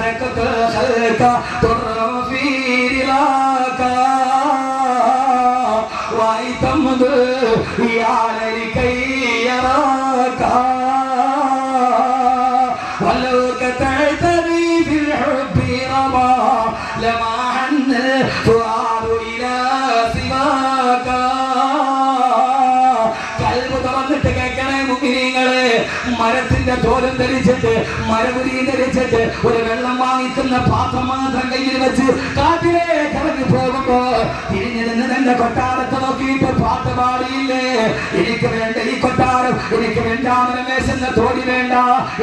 تركت الخلق ترى في رضاك وأيتمد يا لكي يراك ولو قطعتني في الحب رما لما عن فؤاد إلى سواك മരത്തിന്റെ തോലും ധരിച്ചിട്ട് മരമുരി ധരിച്ചിട്ട് ഒരു വെള്ളം വാങ്ങിക്കുന്ന പാത്രം മാത്രം കയ്യിൽ വെച്ച് കാട്ടിലേക്ക് ഇറങ്ങി പോകുമ്പോ തിരിഞ്ഞു നിന്ന് തന്റെ കൊട്ടാരത്തെ നോക്കിയിട്ട് പാട്ട് പാടിയില്ലേ, എനിക്ക് വേണ്ട ഈ കൊട്ടാരം, എനിക്ക് വെണ്ടാമരമേശെന്ന തോടി വേണ്ട,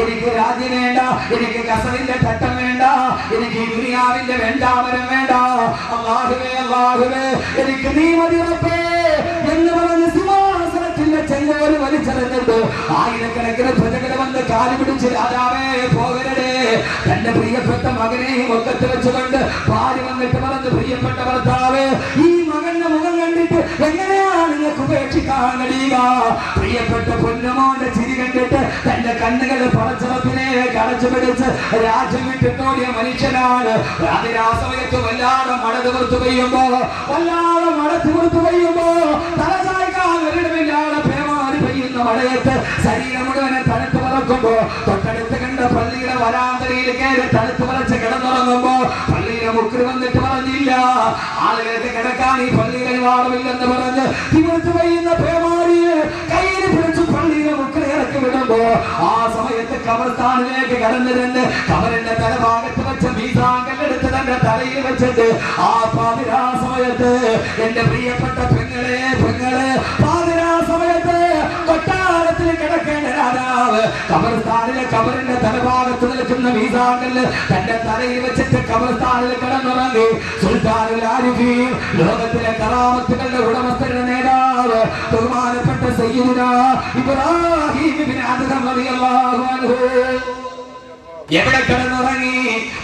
എനിക്ക് രാജ്യം വേണ്ട, എനിക്ക് കസവിന്റെ തട്ടം വേണ്ട, എനിക്ക് ഈ ദുനിയാവിന്റെ വെണ്ടാമരം വേണ്ട, അല്ലാഹുവേ അല്ലാഹുവേ എനിക്ക് നീ മതി റബ്ബേ എന്ന് പറഞ്ഞ് സിംഹാസനത്തിന്റെ ചെങ്കോല് വലിച്ചെറിഞ്ഞിട്ട് ആയിരക്കണക്കിന് പ്രജകളെ വന്ന് കാല് പിടിച്ച് രാജാവേ പോകരുതേ, തന്റെ പ്രിയപ്പെട്ട മകനെയും ഒക്കത്ത് വെച്ചുകൊണ്ട് ഭാര്യ വന്നിട്ട് പറഞ്ഞു, പ്രിയപ്പെട്ട ഭർത്താവ് ഈ മകന്റെ മുഖം കണ്ടിട്ട് എങ്ങനെയാണ് നിങ്ങൾക്ക് ഉപേക്ഷിക്കാൻ കഴിയുക? പ്രിയപ്പെട്ട പൊന്നുമോന്റെ ചിരി കണ്ടിട്ട് തന്റെ കണ്ണുകളെ പടച്ചറപ്പിനെ കടച്ചു പിടിച്ച് രാജ്യം വിട്ടിട്ടോടിയ മനുഷ്യനാണ്. രാത്രിരാ സമയത്ത് വല്ലാതെ മഴ തീർത്തു പെയ്യുമ്പോ തലചായ്ക്കാൻ ഒരിടമില്ലാതെ പേമാരി പെയ്യുന്ന മഴയത്ത് ശരീരം മുഴുവനെ തണുത്ത് പറക്കുമ്പോ തൊട്ടടുത്ത് കണ്ട പള്ളിയുടെ വരാന്തരയിൽ കയറി തണുത്ത് പറച്ച് കിടന്നുറങ്ങുമ്പോ പള്ളിയിലെ മുക്കിൽ വന്നിട്ട് പറഞ്ഞില്ല, ആളുകൾക്ക് കിടക്കാൻ ഈ പള്ളിയിൽ വാറമില്ലെന്ന് പറഞ്ഞ് തിമിർത്ത് പെയ്യുന്ന പേമാരിയെ കയ്യിൽ പിടിച്ചു പള്ളിയിലെ മുക്കിൽ ഇറക്കി വിടുമ്പോ ആ സമയത്ത് കബർസ്ഥാനിലേക്ക് കടന്നിരുന്ന് കബറിന്റെ തലഭാഗത്ത് വെച്ച മീസാങ്കല്ലെടുത്ത് തന്റെ തലയിൽ വെച്ചിട്ട് ആ പാതിരാ സമയത്ത് എന്റെ പ്രിയപ്പെട്ട പെങ്ങളെ പാതിരാ സമയത്ത് കൊട്ടാരത്തിൽ കിടക്കേണ്ട രാജാവ് കബർസ്ഥാനിലെ കബറിന്റെ തലഭാഗത്ത് നിൽക്കുന്ന മീസാങ്കല്ല് തന്റെ തലയിൽ വെച്ചിട്ട് കബർസ്ഥാനിൽ കിടന്നുറങ്ങി. സുൽത്താനുൽ ആരിഫീൻ, ലോകത്തിലെ കറാമത്തുകളുടെ ഉടമസ്ഥരുടെ നേതാവ് ബഹുമാനപ്പെട്ട സയ്യിദുനാ ഇബ്രാഹിം ഇബ്നു അദ്ഹം റളിയല്ലാഹു അൻഹു എവിടെ കിടന്നുറങ്ങി?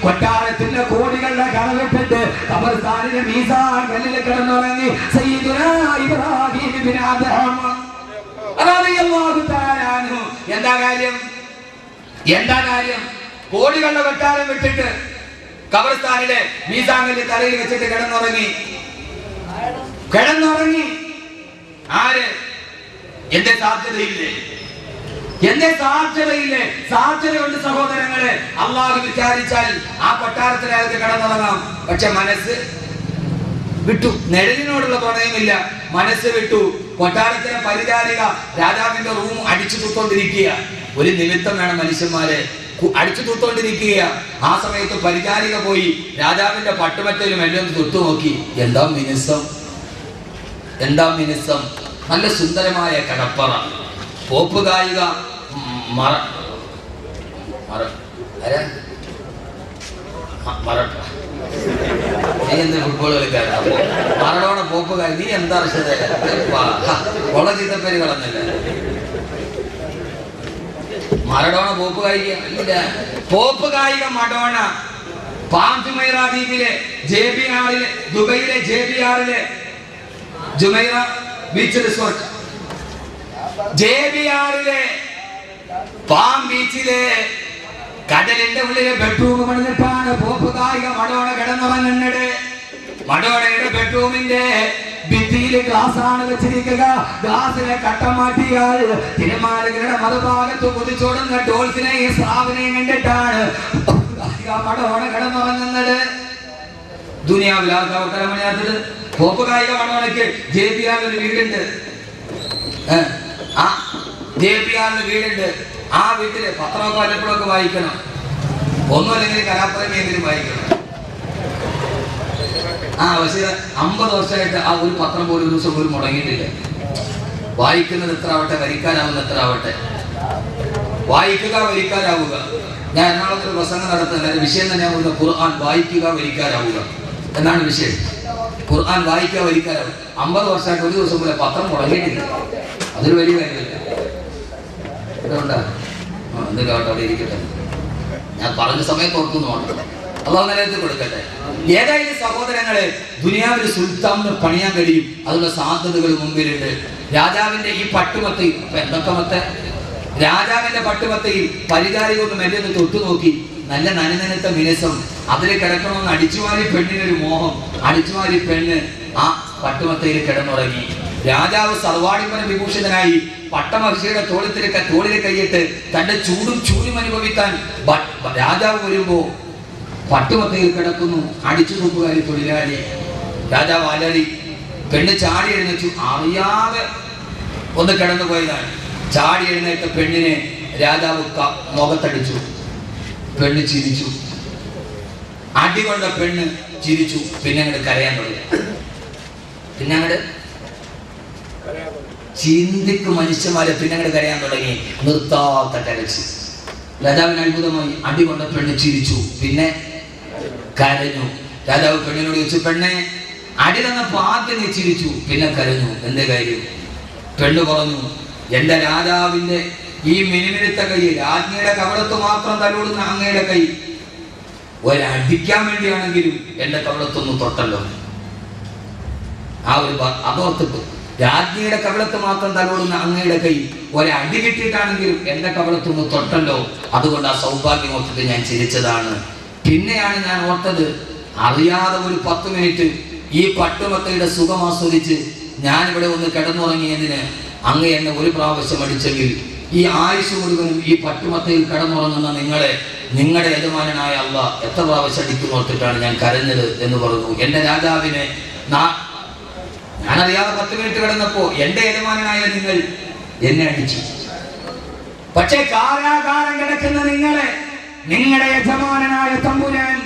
കൊട്ടാരത്തിന്റെ കോടികളുടെ കടവിട്ടിട്ട് കബർസ്ഥാനിലെ മീസാങ്കല്ലിൽ കിടന്നുറങ്ങി സയ്യിദുനാ ഇബ്രാഹിം ഇബ്നു അദ്ഹം റളിയല്ലാഹു തആല അൻഹു. എന്താ കാര്യം? കോടികളുടെ കൊട്ടാരം വിട്ടിട്ട് കബർസ്ഥാനിലെ മീസാങ്കല്ലിൽ തലയിൽ വെച്ചിട്ട് കിടന്നുറങ്ങി. ആര്? എന്റെ സാധ്യതയില്ലേ? സാധ്യതയുണ്ട് സഹോദരങ്ങളെ. അള്ളാഹു വിചാരിച്ചാൽ ആ കൊട്ടാരത്തിനകത്ത് കിടന്നുറങ്ങാം. പക്ഷെ മനസ്സ് വിട്ടു. നിഴലിനോടുള്ള പ്രണയമില്ല, മനസ്സ് വിട്ടു. കൊട്ടാരത്തിലെ പരിചാരിക രാജാവിന്റെ റൂം അടിച്ചു തൂത്തോണ്ടിരിക്കുക. ഒരു നിമിത്തം വേണം മനുഷ്യന്മാരെ, അടിച്ചു തൂത്തോണ്ടിരിക്കുക. ആ സമയത്ത് പരിചാരിക പോയി രാജാവിന്റെ പട്ടുമറ്റയിലും എല്ലാം തൊട്ടു നോക്കി. എന്താ മിനുസം, നല്ല സുന്ദരമായ കടപ്പറ. പോപ്പ് ഗായിക ഫുട്ബോൾ കളിക്കാരാ മറഡോണ പോപ്പ് ഗായിക. നീ എന്താ കൊള ചീത്തപ്പേര് കളഞ്ഞില്ല. മറഡോണ പോപ്പ് ഗായിക ഇല്ല. പോപ്പ് ഗായിക മഡോണ പാം ജുമൈറ ദ്വീപിലെ JBR-ലെ ദുബൈയിലെ JBR-ലെ ജുമൈറ ബീച്ച് റിസോർട്ട്, JBR-ലെ പാം ബീച്ചിലെ കടലിന്റെ ഉള്ളിലെ ബെഡ്റൂം പണിതിട്ടാണ് പോപ്പ് ഗായിക മഡോണ കിടന്നുറങ്ങുന്നത്. മഡോണയുടെ ബെഡ്റൂമിന്റെ ഭിത്തിയിൽ ഗ്ലാസ്സാണ് വെച്ചിരിക്കുക. ഗ്ലാസിനെ കട്ടം മാറ്റിയാൽ തിരുമാലകളുടെ മറുഭാഗത്ത് കുതിച്ചോടുന്ന ഡോൾസിനെയും സ്രാവിനെയും കണ്ടിട്ടാണ് മഡോണ കിടന്നുറങ്ങുന്നത്. ദുനിയാവിലാർക്കാവ് തലമണിയാത്തത് പോപ്പ് ഗായിക മഡോണയ്ക്ക് JBR-ൽ വീടുണ്ട്. JBR-ൽ വീടുണ്ട്. ആ വീട്ടില് പത്രമൊക്കെ വല്ലപ്പോഴൊക്കെ വായിക്കണം. ഒന്നുമല്ലെങ്കിൽ കലാപ്രേമിയെങ്കിലും വായിക്കണം. പക്ഷേ 50 വർഷമായിട്ട് ആ ഒരു പത്രം പോലും ഒരു ദിവസം പോലും മുടങ്ങിയിട്ടില്ല. വായിക്കുന്നത് എത്ര ആവട്ടെ, വരിക്കാനാവുന്ന എത്ര ആവട്ടെ, വായിക്കുക വരിക്കാരാവുക. ഞാൻ എറണാകുളത്തൊരു പ്രസംഗം നടത്തുന്നില്ല. വിഷയം തന്നെയാവുന്ന ഖുർആൻ വായിക്കുക വരിക്കാരാവുക എന്നാണ് വിഷയം. ഖുർആൻ വായിക്കുക വരിക്കാരാവുക. 50 വർഷമായിട്ട് ഒരു ദിവസം പോലെ പത്രം മുടങ്ങിയിട്ടില്ല. അതൊരു വലിയ കാര്യമില്ല. എന്തൊക്കെ അവിടെ ഇരിക്കട്ടെ, ഞാൻ പറഞ്ഞ സമയത്ത് ഓർക്കുന്നു. അള്ളാഹു നിലനിർത്തി കൊടുക്കട്ടെ. ഏതായാലും സഹോദരങ്ങളെ, ദുനിയാവിൽ സുൽത്താനിന് പണിയാൻ കഴിയും. അതിനുള്ള സാധ്യതകൾ മുമ്പിലുണ്ട്. രാജാവിന്റെ ഈ പട്ടുമത്തയിൽ എന്തൊക്കെ മത്ത, രാജാവിന്റെ പട്ടുമത്തയിൽ പരിചാരിക ഒന്ന് മെല്ലെ തൊട്ടു നോക്കി. നല്ല നനനനത്ത മിനുസം, അതിൽ കിടക്കണമെന്ന് അടിച്ചുമാരി പെണ്ണിനൊരു മോഹം. അടിച്ചുമാരി പെണ്ണ് ആ പട്ടുമത്തയിൽ കിടന്നുറങ്ങി. രാജാവ് സർവാടിമന വിഭൂഷിതനായി പട്ടമഹിഷിയുടെ തോളിൽ കൈയിട്ട് തന്റെ ചൂടും ചൂരും അനുഭവിക്കാൻ രാജാവ് വരുമ്പോ പട്ടുമത്തയിൽ കിടക്കുന്നു അടിച്ചു തൂക്കുകാരി തൊഴിലാളി. രാജാവ് അലറി. പെണ്ണ് ചാടി എഴുന്നേറ്റു. അറിയാതെ ഒന്ന് കിടന്നു പോയതാണ്. ചാടി എഴുന്നേറ്റ പെണ്ണിനെ രാജാവ് മുഖത്തടിച്ചു. പെണ്ണ് ചിരിച്ചു. അടികൊണ്ട പെണ്ണ് ചിരിച്ചു. പിന്നെ അങ്ങോട്ട് കരയാൻ തുടങ്ങി. പിന്നെ അങ്ങോട്ട് ചിന്തിക്ക് മനുഷ്യന്മാരെ പിന്നെ അങ്ങോട്ട് കരയാൻ തുടങ്ങി. നിർത്താത്ത കരച്ച്. രാജാവിന് അത്ഭുതമായി. അടികൊണ്ട പെണ്ണ് ചിരിച്ചു. പിന്നെ കരഞ്ഞു. രാജാവ് പെണ്ണിനോട് ചോദിച്ചു, പെണ്ണെ അടി തന്നപ്പോ ആദ്യം നീ ചിരിച്ചു, പിന്നെ കരഞ്ഞു, എന്തേ കാര്യം? പെണ്ണ് പറഞ്ഞു, എന്റെ രാജാവിന്റെ ഈ മിനിമിനിത്ത കൈ, രാജ്ഞിയുടെ കവളത്ത് മാത്രം തലോടുന്ന അങ്ങയുടെ കൈ ഒരടിക്കാൻ വേണ്ടിയാണെങ്കിലും എന്റെ കവളത്തൊന്നും തൊട്ടല്ലോ. ആ ഒരു അതോർത്തിട്ട്, രാജ്ഞിയുടെ കവളത്ത് മാത്രം തലോടുന്ന അങ്ങയുടെ കൈ ഒരടി കിട്ടിയിട്ടാണെങ്കിലും എന്റെ കവളത്തൊന്ന് തൊട്ടല്ലോ. അതുകൊണ്ട് ആ സൗഭാഗ്യം ഓർത്തിട്ട് ഞാൻ ചിരിച്ചതാണ്. പിന്നെയാണ് ഞാൻ ഓർത്തത്, അറിയാതെ ഒരു 10 മിനിറ്റ് ഈ പട്ടുമത്തയുടെ സുഖം ആസ്വദിച്ച് ഞാനിവിടെ ഒന്ന് കിടന്നുറങ്ങിയതിന് അങ്ങ് എന്നെ ഒരു പ്രാവശ്യം അടിച്ചെങ്കിൽ ഈ ആയുസ് മുഴുവനും ഈ പട്ടുമത്തയിൽ കിടന്നുറങ്ങുന്ന നിങ്ങളുടെ യജമാനായ അല്ലാഹ് എത്ര പ്രാവശ്യം അടിക്കുന്നു ഓർത്തിട്ടാണ് ഞാൻ കരഞ്ഞത് എന്ന് പറഞ്ഞു. എന്റെ രാജാവിനെ ഞാനറിയാതെ 10 മിനിറ്റ് കിടന്നപ്പോ എന്റെ യജമാനായ നിങ്ങൾ എന്നെ അടിച്ചു. പക്ഷേ കാലാകാലം കിടക്കുന്ന നിങ്ങളുടെ യജമാനായ തമ്പുരാൻ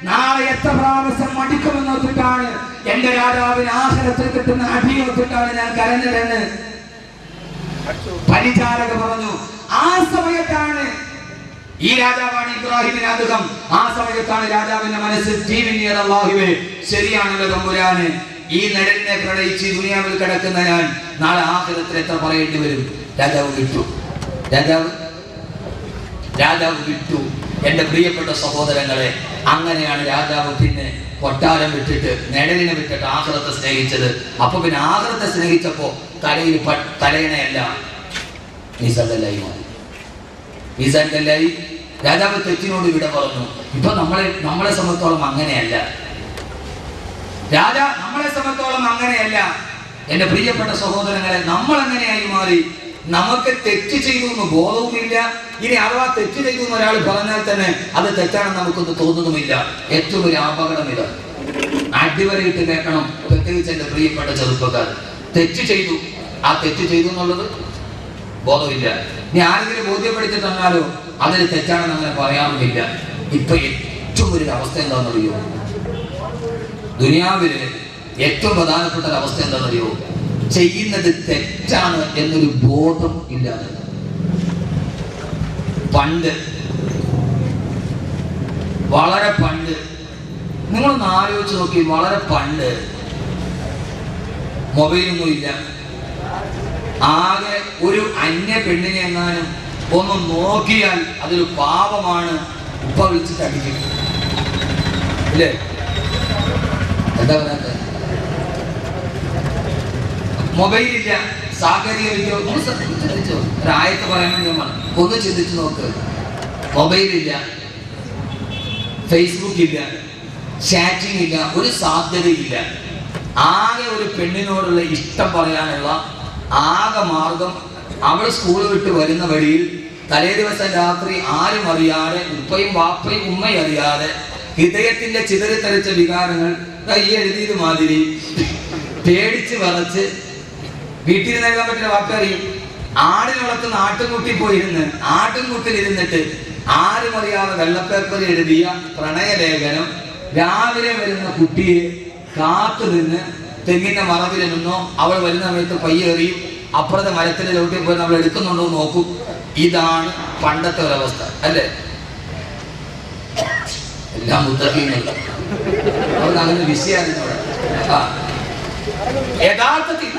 നാളെ എത്ര പ്രാവശ്യം അടിക്കുമെന്നോർത്തിട്ടാണ് എന്റെ രാജാവിന് ആഹാരത്തിൽ കിട്ടുന്ന അടിയോർത്തിട്ടാണ് ഞാൻ കരഞ്ഞതെന്ന് പരിചാരക പറഞ്ഞു. ആ സമയത്താണ് ഈ രാജാവാണ് ഇബ്രാഹിമിന് അദ്ദേഹം. ആ സമയത്താണ് രാജാവിന്റെ മനസ്സിൽ അല്ലാഹുവേ, ശരിയാണല്ലോ തമ്പുരാന്, ഈ നിഴലിനെ പ്രണയിച്ച് ദുനിയാവിൽ കിടക്കുന്ന ഞാൻ നാളെ ആഖിറത്തിൽ എത്ര പറയേണ്ടി വരും. രാജാവ് വിട്ടു. രാജാവ് വിട്ടു. എന്റെ പ്രിയപ്പെട്ട സഹോദരങ്ങളെ, അങ്ങനെയാണ് രാജാവ് പിന്നെ കൊട്ടാരം വിട്ടിട്ട് നിഴലിനെ വിട്ടിട്ട് ആഖിറത്തെ സ്നേഹിച്ചത്. അപ്പൊ പിന്നെ ആഖിറത്തെ സ്നേഹിച്ചപ്പോ തലയിൽ തലയണയല്ല മീസാൻ കല്ലായി മാറി. മീസാൻ കല്ലായി. രാജാവ് തെറ്റിനോട് വിട പറഞ്ഞു. ഇപ്പൊ നമ്മളെ സംബന്ധിച്ചോളം അങ്ങനെയല്ല. നമ്മളെ സംബന്ധിച്ചോളം അങ്ങനെയല്ല. എന്റെ പ്രിയപ്പെട്ട സഹോദരങ്ങളെ, നമ്മൾ എങ്ങനെയായി മാറി? നമുക്ക് തെറ്റ് ചെയ്തു എന്ന് ബോധവുമില്ല. ഇനി അഥവാ തെറ്റ് ചെയ്തു എന്ന് ഒരാൾ പറഞ്ഞാൽ തന്നെ അത് തെറ്റാണെന്ന് നമുക്കൊന്ന് തോന്നുന്നുമില്ല. ഏറ്റവും ഒരു അപകടം ഇത്. അടിവരയിട്ട് കേൾക്കണം, പ്രത്യേകിച്ച് എന്റെ പ്രിയപ്പെട്ട ചെറുപ്പക്കാർ. തെറ്റ് ചെയ്തു, ആ തെറ്റ് ചെയ്തു എന്നുള്ളത് ബോധമില്ല. ഇനി ആരെങ്കിലും ബോധ്യപ്പെടുത്തി തന്നാലോ അതിന് തെറ്റാണെന്ന് അങ്ങനെ പറയാറുമില്ല. ഇപ്പൊ ഏറ്റവും ഒരു അവസ്ഥ എന്താണെന്നറിയോ? ദുനിയാവില് ഏറ്റവും പ്രധാനപ്പെട്ട ഒരു അവസ്ഥ എന്താണെന്നറിയോ? ചെയ്യുന്നത് തെറ്റാണ് എന്നൊരു ബോധം ഇല്ലാതെ. പണ്ട്, വളരെ പണ്ട്, നിങ്ങളൊന്ന് ആലോചിച്ച് നോക്കി, വളരെ പണ്ട് മൊബൈലൊന്നും ഇല്ല. ആകെ ഒരു അന്യ പെണ്ണിനെ എങ്ങാനും ഒന്ന് നോക്കിയാൽ അതൊരു പാപമാണ്. ഉപ്പ വിളിച്ചിട്ട് അടിക്കും, ഇല്ലേ? എന്താ പറയാ? മൊബൈലില്ല, സാങ്കേതിക വിദ്യ. ഒന്ന് ചിന്തിച്ചോ, ഒരായത്ത് പറയാൻ ഞാൻ പറഞ്ഞു, ഒന്ന് ചിന്തിച്ചു നോക്ക്. മൊബൈലില്ല, ഫേസ്ബുക്ക് ഇല്ല, ചാറ്റിംഗ് ഇല്ല, ഒരു സാധ്യതയില്ല. ആകെ ഒരു പെണ്ണിനോടുള്ള ഇഷ്ടം പറയാനുള്ള ആകെ മാർഗം, അവൾ സ്കൂൾ വിട്ട് വരുന്ന വഴിയിൽ തലേ ദിവസം രാത്രി ആരും അറിയാതെ, ഉപ്പയും വാപ്പയും ഉമ്മയും അറിയാതെ, ഹൃദയത്തിന്റെ ചിതറിത്തെറിച്ച വികാരങ്ങൾ ഈ എഴുതിയത് മാതിരി പേടിച്ച് വിറച്ച് വീട്ടിൽ നൽകാൻ പറ്റുന്ന വാപ്പ അറിയും. ആടിന് വളർത്തുന്ന ആട്ടുംകുട്ടി പോയിരുന്ന് ആട്ടുംകുട്ടിലിരുന്നിട്ട് ആരും അറിയാതെ വെള്ളപ്പേപ്പറിൽ എഴുതിയ പ്രണയലേഖനം രാവിലെ വരുന്ന കുട്ടിയെ കാത്തു നിന്ന് തെങ്ങിന്റെ മറവിൽ നിന്നോ അവൾ വരുന്ന സമയത്ത് പയ്യേറിയും അപ്പുറത്തെ മരത്തിന്റെ ചവിട്ടി പോയി നമ്മൾ എടുക്കുന്നുണ്ടോ നോക്കും. ഇതാണ് പണ്ടത്തെ ഒരവസ്ഥ, അല്ലേ? എല്ലാം മുത്തഖീനല്ല, അവർക്ക് അങ്ങനെ വിഷയമായിരുന്നു. യഥാർത്ഥത്തിൽ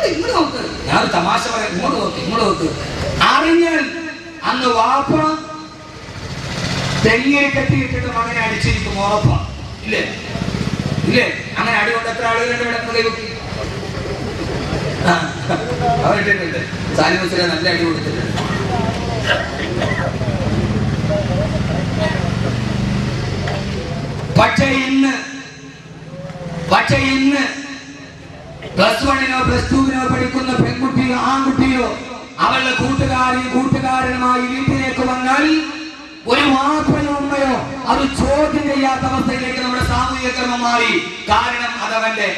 ഇങ്ങോട്ട് നോക്ക്, ഞാൻ തമാശ പറയാം, ഇങ്ങോട്ട് നോക്ക്. അറിഞ്ഞാൽ അന്ന് വാപ്പ തെങ്ങിനെ കെട്ടിയിട്ടിട്ട് മകനെ അടിച്ചിരിക്കും, ഉറപ്പാ, ഇല്ലേ? അങ്ങനെ അടി കൊണ്ട് എത്ര ആളുകളുണ്ട് ഇവിടെ? കൈവക്കി അവരിട്ടിട്ടുണ്ട്. സാലിമസിനെ നല്ല അടി കൊടുത്തിട്ടുണ്ട്. പക്ഷേ ഇന്ന് +1-നോ +2-നോ പഠിക്കുന്ന പെൺകുട്ടിയോ ആൺകുട്ടിയോ അവളുടെ കൂട്ടുകാരനുമായി വീട്ടിലേക്ക് വന്നാൽ ഒരു വാപ്പയോ ഉമ്മയോ അത് ചോദ്യം ചെയ്യാത്ത അവസ്ഥയിലേക്ക് നമ്മുടെ സാമൂഹിക ക്രമം മാറി. കാരണം അതവന്റെ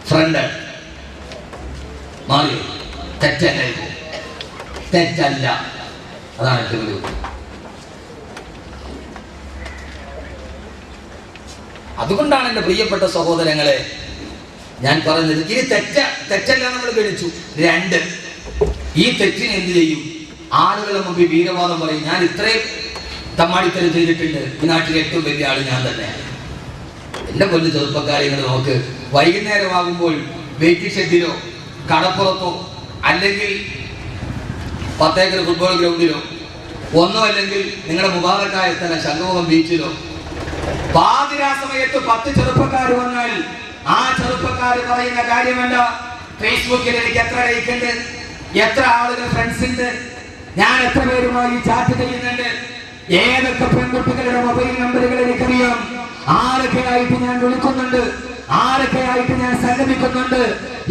ഫ്രണ്ട് മാറി. തെറ്റല്ല. അതാണ് ഏറ്റവും വലിയ. അതുകൊണ്ടാണ് എന്റെ പ്രിയപ്പെട്ട സഹോദരങ്ങളെ ഞാൻ പറഞ്ഞത്, ഇനി തെറ്റല്ല നമ്മൾ ഗണിച്ചു. 2, ഈ തെറ്റിന് എന്ത് ചെയ്യും? ആളുകളെ മുമ്പിൽ വീരവാദം പറയും. ഞാൻ ഇത്രയും തമ്മാടിത്തരം ചെയ്തിട്ടുണ്ട്, ഈ നാട്ടിലെ ഏറ്റവും വലിയ ആള് ഞാൻ തന്നെ. എന്റെ പൊന്നു ചെറുപ്പക്കാരെ നോക്ക്, വൈകുന്നേരമാകുമ്പോൾ വെയിറ്റിംഗ് ഷെഡിലോ കടപ്പുറത്തോ അല്ലെങ്കിൽ 10 ഏക്കർ ഫുട്ബോൾ ഗ്രൗണ്ടിലോ ഒന്നോ അല്ലെങ്കിൽ നിങ്ങളുടെ മുബാറക്കായ സ്ഥലം ശംഖുമുഖം ബീച്ചിലോ പാതിരാ സമയത്ത് 10 ചെറുപ്പക്കാർ വന്നാൽ ആ ചെറുപ്പക്കാർ പറയുന്ന കാര്യമല്ല, ഫേസ്ബുക്കിൽ എനിക്ക് എത്ര ലൈക്ക് ഉണ്ട്, എത്ര ആളുകൾ ഫ്രണ്ട്സ് ഉണ്ട്, ഞാൻ എത്ര പേരുമായി ചാറ്റ് ചെയ്യുന്നുണ്ട്, ഏതൊക്കെ പെൺകുട്ടികളുടെ മൊബൈൽ നമ്പറുകൾ എനിക്കറിയാം, ആരൊക്കെയായിട്ട് ഞാൻ വിളിക്കുന്നുണ്ട്, ആരൊക്കെയായിട്ട് ഞാൻ സംഗമിക്കുന്നുണ്ട്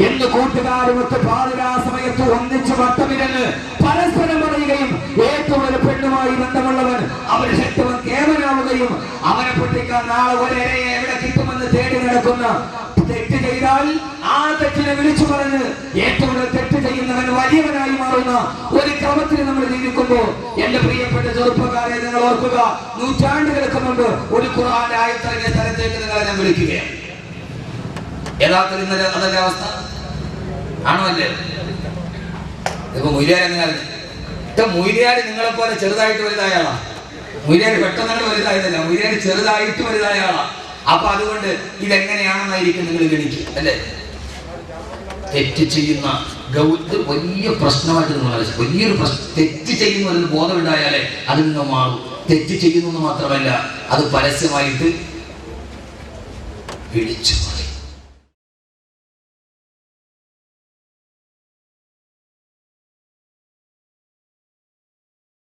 എന്ന് കൂട്ടുകാരുമൊക്കെ പാതിരാ സമയത്ത് ഒന്നിച്ച് വട്ടമിരന്ന് പരസ്പരം പറയുകയും ഏറ്റവും ഒരു പെണ്ണുമായി ബന്ധമുള്ളവൻ അവന് ശക്തവൻ കേവനാവുകയും അവനെ പൊട്ടിക്കാൻ നാളെ ഒരേയെ എവിടെ കിട്ടുമെന്ന് തേടി നടക്കുന്ന, തെറ്റ് ചെയ്താൽ ആ തെറ്റിനെ വിളിച്ചു പറഞ്ഞ് ഏറ്റവും തെറ്റ് ചെയ്യുന്നവൻ വലിയവനായി മാറുന്ന ഒരു ക്രമത്തിൽ നമ്മൾ ജീവിക്കുമ്പോൾ എന്റെ പ്രിയപ്പെട്ട ചെറുപ്പക്കാരെ നിങ്ങൾ ഓർക്കുക, നൂറ്റാണ്ടുകൾക്ക് മുമ്പ് ഒരു ഖുർആന്റെ ആയത്തിറങ്ങിയ സ്ഥലത്തേക്ക് നിങ്ങളെ ഞാൻ വിളിക്കുകയാണ്. യഥാർത്ഥത്തിൽ ഇന്നലെ അതല്ലേ അവസ്ഥ ആണോ അല്ലേ? ഇപ്പൊ മൊയ്ലിയാർ നിങ്ങളെ പോലെ ചെറുതായിട്ട് വലുതായ ആളാ. മൊയ്ലിയാർ പെട്ടെന്നാണ് വലുതായതല്ല, മൊയ്ലിയാർ ചെറുതായിട്ട് വലുതായ ആളാ. അപ്പൊ അതുകൊണ്ട് ഇതെങ്ങനെയാണെന്നായിരിക്കും നിങ്ങൾ ഗണിക്കുക അല്ലേ? തെറ്റ് ചെയ്യുന്ന വലിയ പ്രശ്നമായിട്ട് നിങ്ങൾ വലിയൊരു തെറ്റ് ചെയ്യുന്ന ഒരു ബോധമുണ്ടായാലേ അതിൽ നിന്ന് മാറും. തെറ്റ് ചെയ്യുന്നു മാത്രമല്ല, അത് പരസ്യമായിട്ട് വിളിച്ചു